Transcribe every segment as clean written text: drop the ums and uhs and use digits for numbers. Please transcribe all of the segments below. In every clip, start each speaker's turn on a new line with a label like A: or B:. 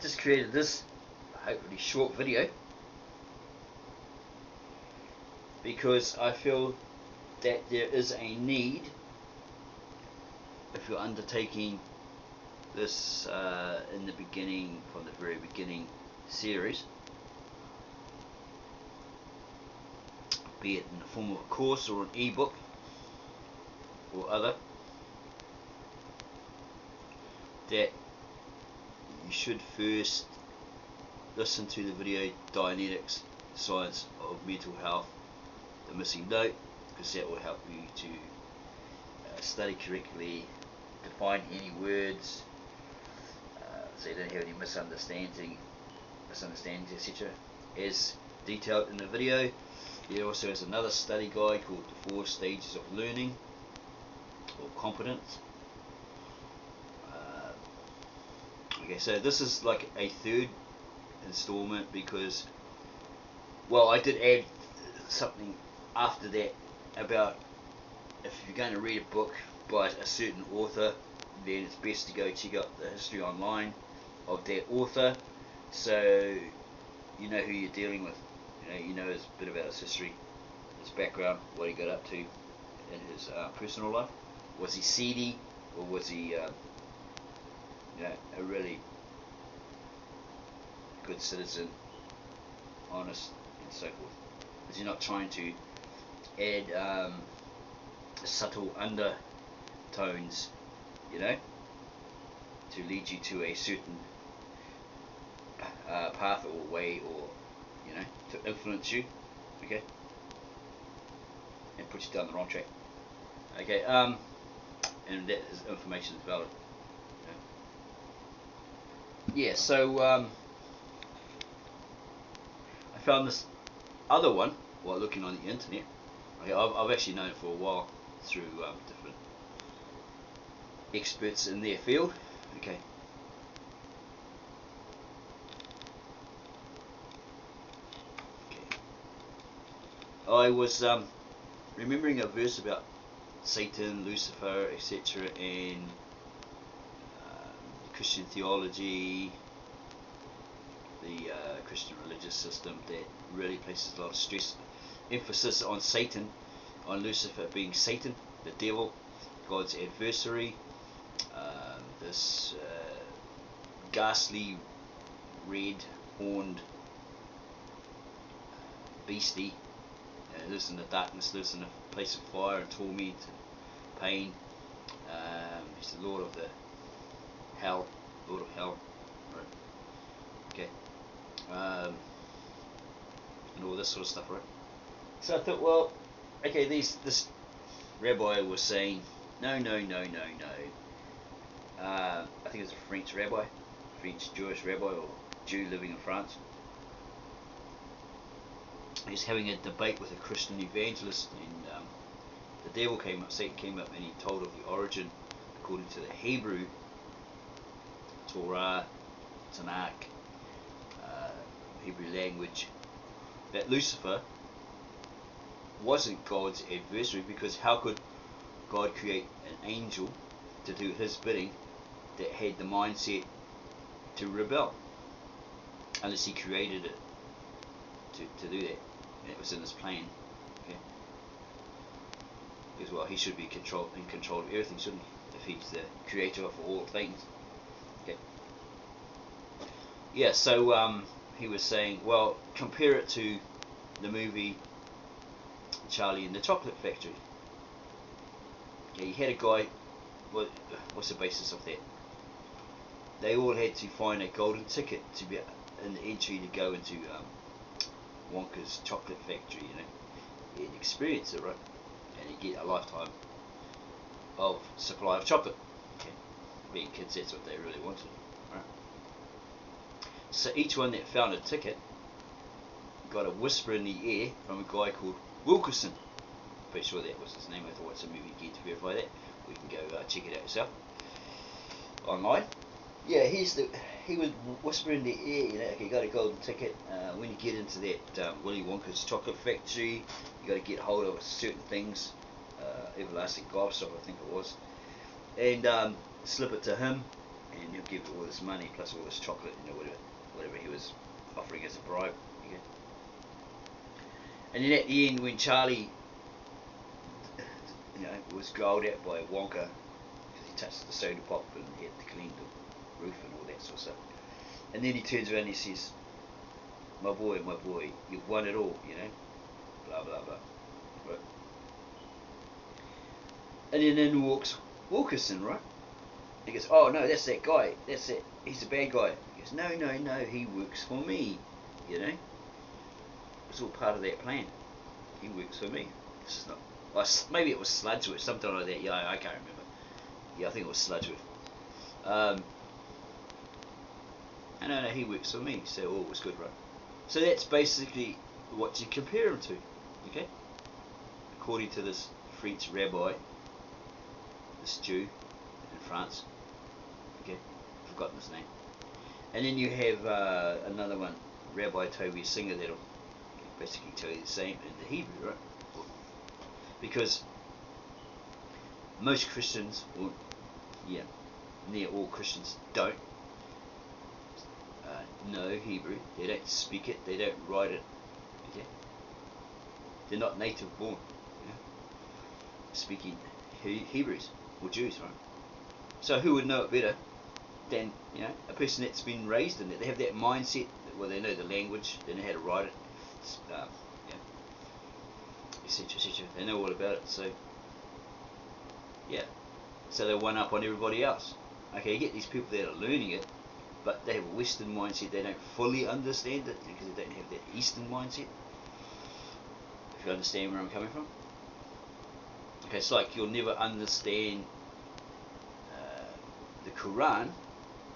A: just created this hopefully short video because I feel that there is a need, if you're undertaking this in the beginning, from the very beginning series, be it in the form of a course or an ebook or other, that you should first listen to the video Dianetics, Science of Mental Health, the missing note, because that will help you to study correctly, define any words, so you don't have any misunderstandings, etc. As detailed in the video. There also is another study guide called the 4 Stages of Learning or Competence. Okay, so this is like a third installment because, well, I did add something after that about if you're going to read a book by a certain author, then it's best to go check out the history online of that author, so you know who you're dealing with. You know a bit about his history, his background, what he got up to in his personal life. Was he seedy, or was he a really good citizen, honest, and so forth? Is he not trying to add subtle undertones, to lead you to a certain path or way, or to influence you, okay, and put you down the wrong track, okay, and that information is valid. Yeah, so I found this other one while looking on the internet. Okay, I've actually known it for a while through different experts in their field. Okay. I was remembering a verse about Satan, Lucifer, etc., and Christian theology, the Christian religious system that really places a lot of stress, emphasis on Satan, on Lucifer being Satan, the devil, God's adversary, this ghastly, red-horned beastie. Lives in the darkness, lives in a place of fire and torment and pain. He's the Lord of the hell, Lord of hell, right? Okay, and all this sort of stuff, right? So I thought, well, okay, this rabbi was saying, no. I think it's a French rabbi, French Jewish rabbi, or Jew living in France. He's having a debate with a Christian evangelist, and the devil came up, Satan came up, and he told of the origin, according to the Hebrew Torah, Tanakh, Hebrew language, that Lucifer wasn't God's adversary, because how could God create an angel to do his bidding that had the mindset to rebel, unless he created it to do that? It was in his plan, okay? Because, well, he should be in control of everything, shouldn't he? If he's the creator of all things, okay? Yeah. So he was saying, well, compare it to the movie Charlie and the Chocolate Factory. Okay, you had a guy. What's the basis of that? They all had to find a golden ticket to be in the entry to go into Wonka's chocolate factory, and experience it, right? And you get a lifetime of supply of chocolate. Okay. Being kids, that's what they really wanted, right? So each one that found a ticket got a whisper in the air from a guy called Wilkerson. Pretty sure that was his name. I thought it's a movie again to verify that. We can go check it out yourself online. Yeah, he would whisper in the air, okay, you got a golden ticket. When you get into that Willy Wonka's chocolate factory, you got to get hold of certain things, everlasting gobstopper, I think it was, and slip it to him, and he'll give all this money plus all this chocolate, whatever he was offering as a bribe. Okay. And then at the end, when Charlie, was growled at by Wonka because he touched the soda pop and he had to clean the roof and all that sort of stuff, and then he turns around and he says, my boy, you've won it all, blah blah blah, right? And then in walks Wilkerson, right? He goes, oh no, that's that guy, that's it, he's a bad guy. He goes, no, he works for me, It's all part of that plan. He works for me. It's not. Well, maybe it was Sludgeworth, something like that. Yeah, I can't remember. Yeah, I think it was Sludgeworth. No, he works for me, so all was good, right? So that's basically what you compare him to, okay? According to this French rabbi, this Jew in France, okay? Forgotten his name. And then you have another one, Rabbi Toby Singer, that'll basically tell you the same in the Hebrew, right? Because most Christians, or near all Christians, don't know Hebrew. They don't speak it. They don't write it. Okay? They're not native born, speaking Hebrews or Jews, right? So who would know it better than a person that's been raised in it? They have that mindset. Well, they know the language. They know how to write it. Etc. They know all about it. So so they're one up on everybody else. Okay, you get these people that are learning it, but they have a Western mindset. They don't fully understand it because they don't have that Eastern mindset. If you understand where I'm coming from. Okay, it's like you'll never understand the Quran.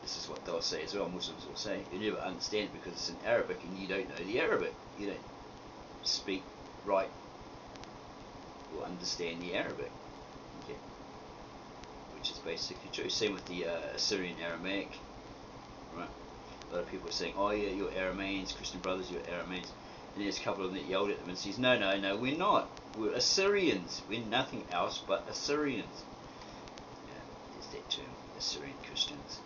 A: This is what they'll say as well. Muslims will say you never understand it because it's in Arabic and you don't know the Arabic. You don't speak, write, or understand the Arabic. Okay, which is basically true. Same with the Assyrian Aramaic. Right? A lot of people are saying, oh yeah, you're Aramaeans, Christian brothers, you're Aramaeans. And there's a couple of them that yelled at them and says, no, we're not. We're Assyrians. We're nothing else but Assyrians. There's that term, Assyrian Christians,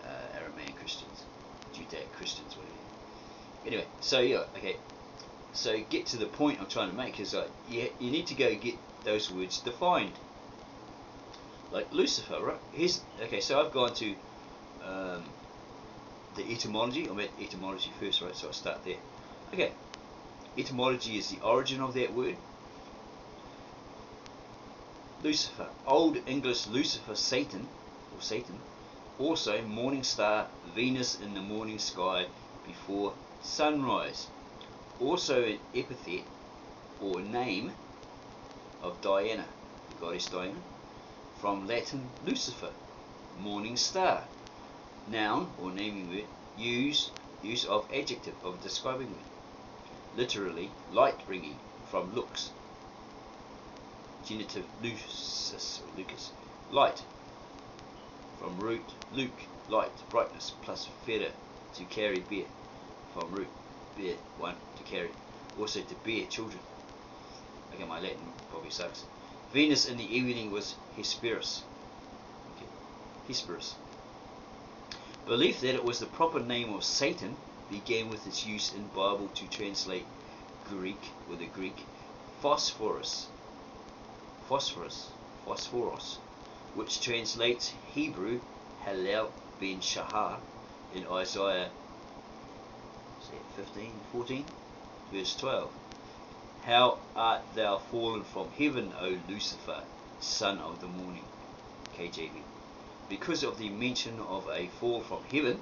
A: Aramaean Christians, Judaic Christians, whatever. Anyway, so okay. So get to the point I'm trying to make is you need to go get those words defined. Like Lucifer, right? Okay, so I've gone to the etymology. I'm at etymology first, right? So I'll start there. Okay, etymology is the origin of that word. Lucifer, Old English Lucifer, Satan, also morning star, Venus in the morning sky before sunrise. Also an epithet or name of Diana, the goddess Diana, from Latin Lucifer, morning star. Noun or naming word, use of adjective of describing word. Literally, light bringing, from lux. Genitive lucis or lucus, light. From root luke, light, brightness, plus fere, to carry, bear. From root, bear, one, to carry. Also to bear children. Okay, my Latin probably sucks. Venus in the evening was Hesperus. Okay. Hesperus. Belief that it was the proper name of Satan began with its use in Bible to translate Greek, with the Greek phosphorus, which translates Hebrew Halal ben Shahar in Isaiah 14, verse 12. How art thou fallen from heaven, O Lucifer, son of the morning? KJV. Because of the mention of a fall from heaven,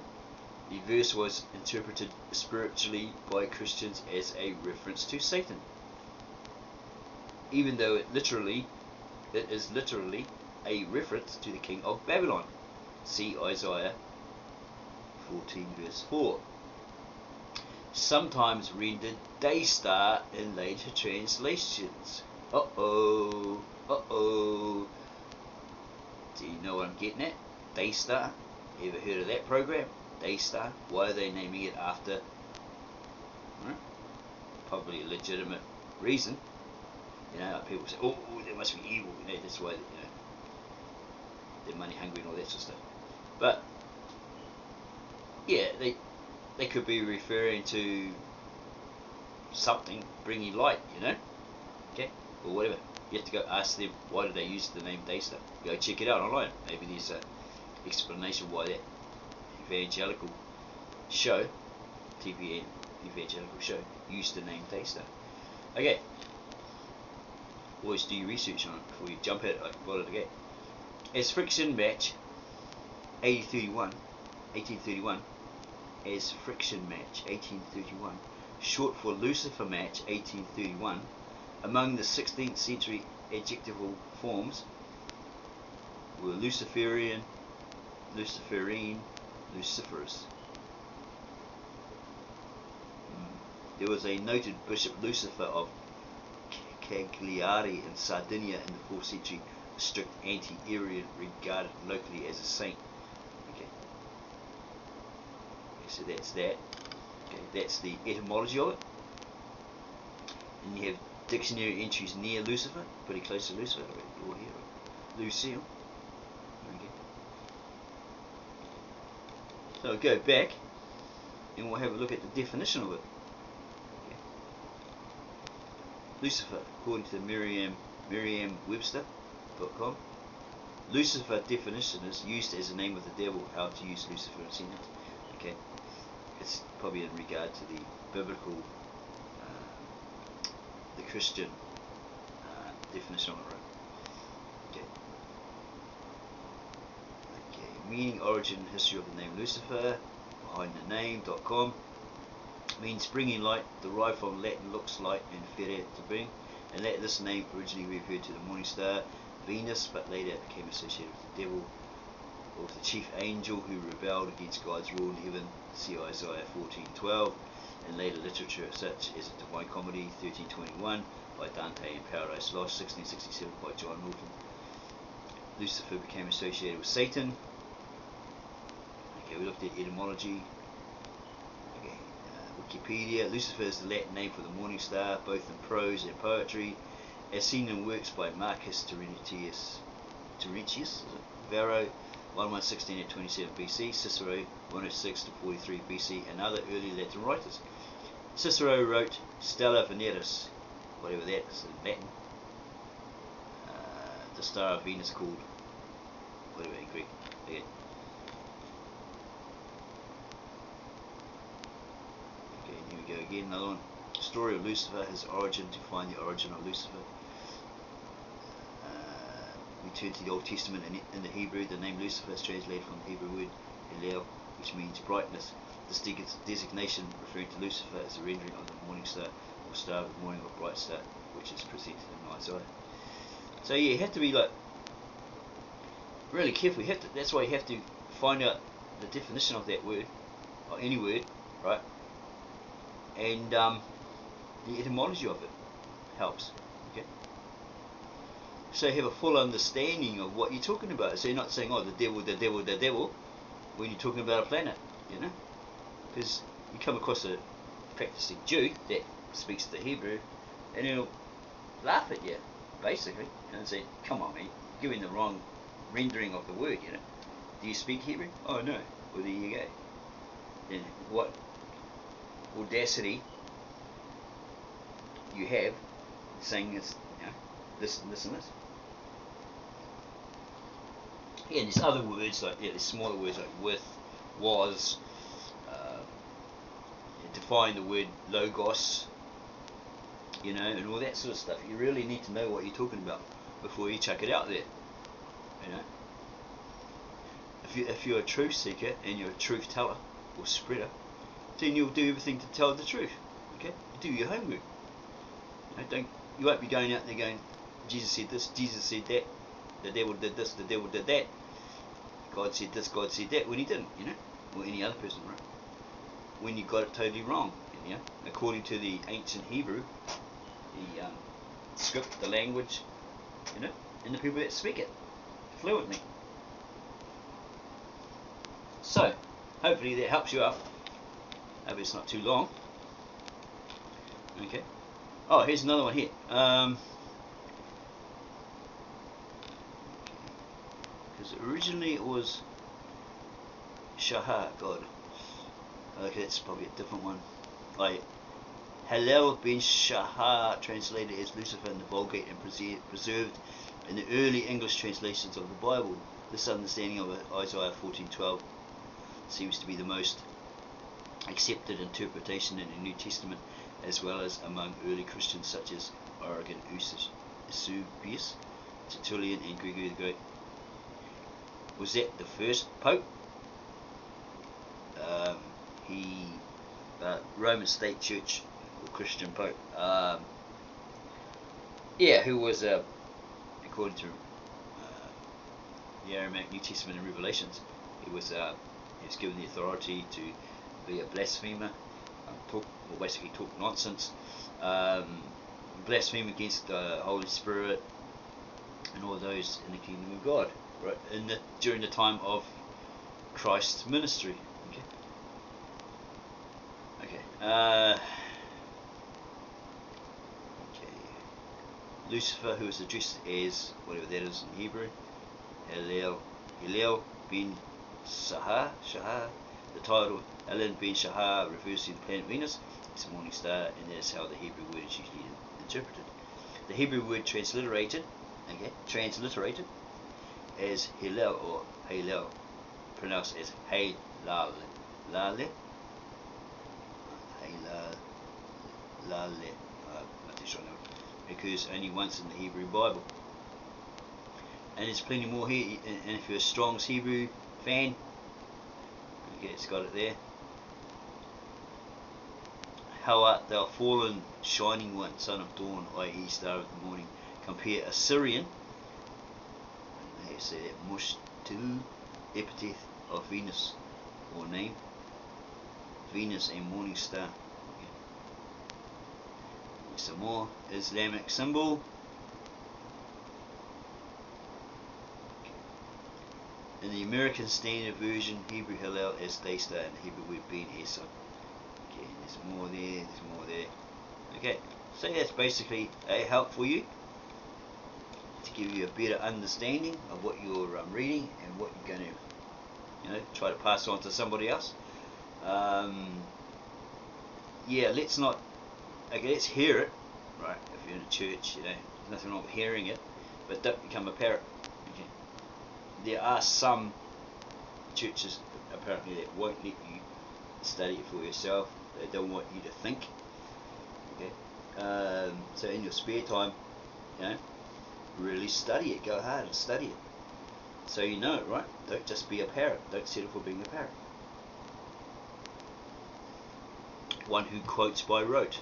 A: the verse was interpreted spiritually by Christians as a reference to Satan, even though it is literally a reference to the king of Babylon. See Isaiah 14 verse 4. Sometimes rendered day star in later translations. Uh-oh. Do you know what I'm getting at? Daystar. Ever heard of that program? Daystar. Why are they naming it after? Probably a legitimate reason. Like people say, oh, they must be evil. That's why they're money hungry and all that sort of stuff. But Yeah, they could be referring to something bringing light, you know, okay, or whatever. You have to go ask them why do they use the name Daystar. Go check it out online. Maybe there's a explanation why that evangelical show, TVN evangelical show, used the name Daystar. Okay, always do your research on it before you jump at it like a bullet again. As friction match 1831, as friction match 1831, short for Lucifer match 1831, among the 16th century adjectival forms were Luciferian, Luciferine, Luciferus. There was a noted Bishop Lucifer of Cagliari in Sardinia in the 4th century, a strict anti-Arian, regarded locally as a saint. Okay, so that's that. Okay, that's the etymology of it. And you have dictionary entries near Lucifer, pretty close to Lucifer, or here, Lucille. Okay. So I'll go back and we'll have a look at the definition of it. Okay. Lucifer, according to Merriam-Webster.com, Lucifer definition is used as a name of the devil. How to use Lucifer in a sentence. Okay, it's probably in regard to the biblical, the Christian definition of it, right? Okay. Okay. Meaning, origin, history of the name Lucifer. Behind the name.com means bringing light, derived from Latin lux, light, and fere, to bring, and that this name originally referred to the morning star Venus, but later became associated with the devil, or with the chief angel who rebelled against God's rule in heaven. See Isaiah 14:12, and later literature such as the Divine Comedy 13:21 by Dante and Paradise Lost 1667 by John Milton. Lucifer became associated with Satan. Okay, we looked at etymology. Okay, Wikipedia. Lucifer is the Latin name for the morning star, both in prose and poetry, as seen in works by Marcus Terentius, Varro 1116-27 BC, Cicero 106-43 BC, and other early Latin writers. Cicero wrote Stella Veneris, whatever that is in Latin, the star of Venus called, whatever in Greek. Okay. Okay, here we go again, another one. Story of Lucifer, his origin, to find the origin of Lucifer. We turn to the Old Testament. In the Hebrew, the name Lucifer is translated from the Hebrew word Hillel, which means brightness. This designation, referring to Lucifer, is a rendering of the morning star, or star of the morning, or bright star, which is presented in Isaiah. So yeah, you have to be like really careful. You have to. That's why you have to find out the definition of that word, or any word, right? And the etymology of it helps. Okay. So you have a full understanding of what you're talking about. So you're not saying, oh, the devil, the devil, the devil, when you're talking about a planet, you know? Because you come across a practicing Jew that speaks the Hebrew, and he'll laugh at you, basically, and say, come on, man, you're giving the wrong rendering of the word, you know? Do you speak Hebrew? Oh, no. Well, there you go. Then what audacity you have saying this, you know, this and this and this. Yeah, and there's other words like, yeah, there's smaller words like with, was, define the word logos, you know, and all that sort of stuff. You really need to know what you're talking about before you chuck it out there, you know. If you're a truth seeker and you're a truth teller or spreader, then you'll do everything to tell the truth. Okay, you do your homework. You won't be going out there going, Jesus said this, Jesus said that, the devil did this, the devil did that, God said this, God said that, when he didn't, you know, or any other person, right? When you got it totally wrong, you know, according to the ancient Hebrew, the script, the language, you know, and the people that speak it fluently. So, hopefully that helps you out. Hope it's not too long. Okay. Oh, here's another one here. Because originally it was Shahar, God. Okay, that's probably a different one. Like Hillel bin Shahar, translated as Lucifer in the Vulgate and preserved in the early English translations of the Bible. This understanding of Isaiah 14:12 seems to be the most accepted interpretation in the New Testament, as well as among early Christians such as Origen, Eusebius, Tertullian, and Gregory the Great. Was that the first pope? Roman State Church or Christian pope? Yeah, who was, according to the Aramaic New Testament and Revelations, he was given the authority to be a blasphemer, basically talk nonsense, blaspheme against the Holy Spirit and all those in the kingdom of God, right? During the time of Christ's ministry. Okay. Lucifer, who is addressed as whatever that is in Hebrew, Hillel bin Shahar. The title Hillel bin Shahar refers to the planet Venus. It's a morning star, and that's how the Hebrew word is usually interpreted. The Hebrew word transliterated as Hillel or Halel, pronounced as Halal, occurs only once in the Hebrew Bible. And there's plenty more here, and if you're a Strong's Hebrew fan, okay, it's got it there. How art thou fallen, shining one, son of dawn, i.e. star of the morning. Compare Assyrian, how you say that, Mushtu, epithet of Venus, or name, Venus and morning star. Okay. Some more Islamic symbol. In the American Standard Version, Hebrew Hillel as day star, and the Hebrew word being Esa. Okay, and there's more there. Okay, so that's basically a help for you to give you a better understanding of what you're reading and what you're going to, try to pass on to somebody else. Yeah, let's hear it, right? If you're in a church, there's nothing wrong with hearing it, but don't become a parrot. Okay. There are some churches apparently that won't let you study it for yourself. They don't want you to think. Okay. So in your spare time, really study it. Go hard and study it, so you know it, right? Don't just be a parrot. Don't settle for being a parrot. One who quotes by rote.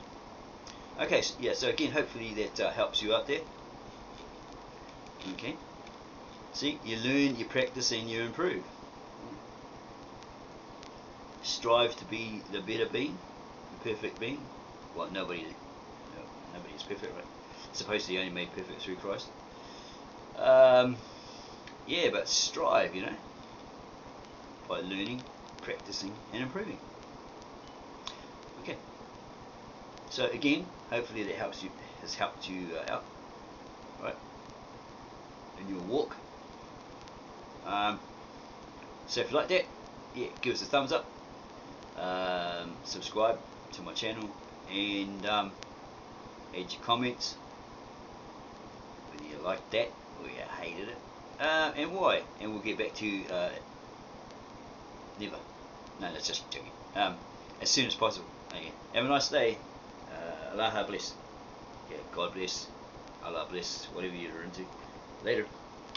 A: Okay, so again, hopefully that helps you out there. Okay. See, you learn, you practice, and you improve. Strive to be the better being, the perfect being. Well, nobody is perfect, right? Supposedly only made perfect through Christ. Yeah, but strive, by learning, practicing, and improving. Okay. So again, hopefully that has helped you out, right, in your walk. So if you like that, give us a thumbs up, subscribe to my channel, and add your comments whether you liked that or you hated it, and why, and we'll get back to you never. No, that's just joking. As soon as possible. Okay. Have a nice day. Allah bless. Yeah, God bless. Allah bless. Whatever you're into. Later.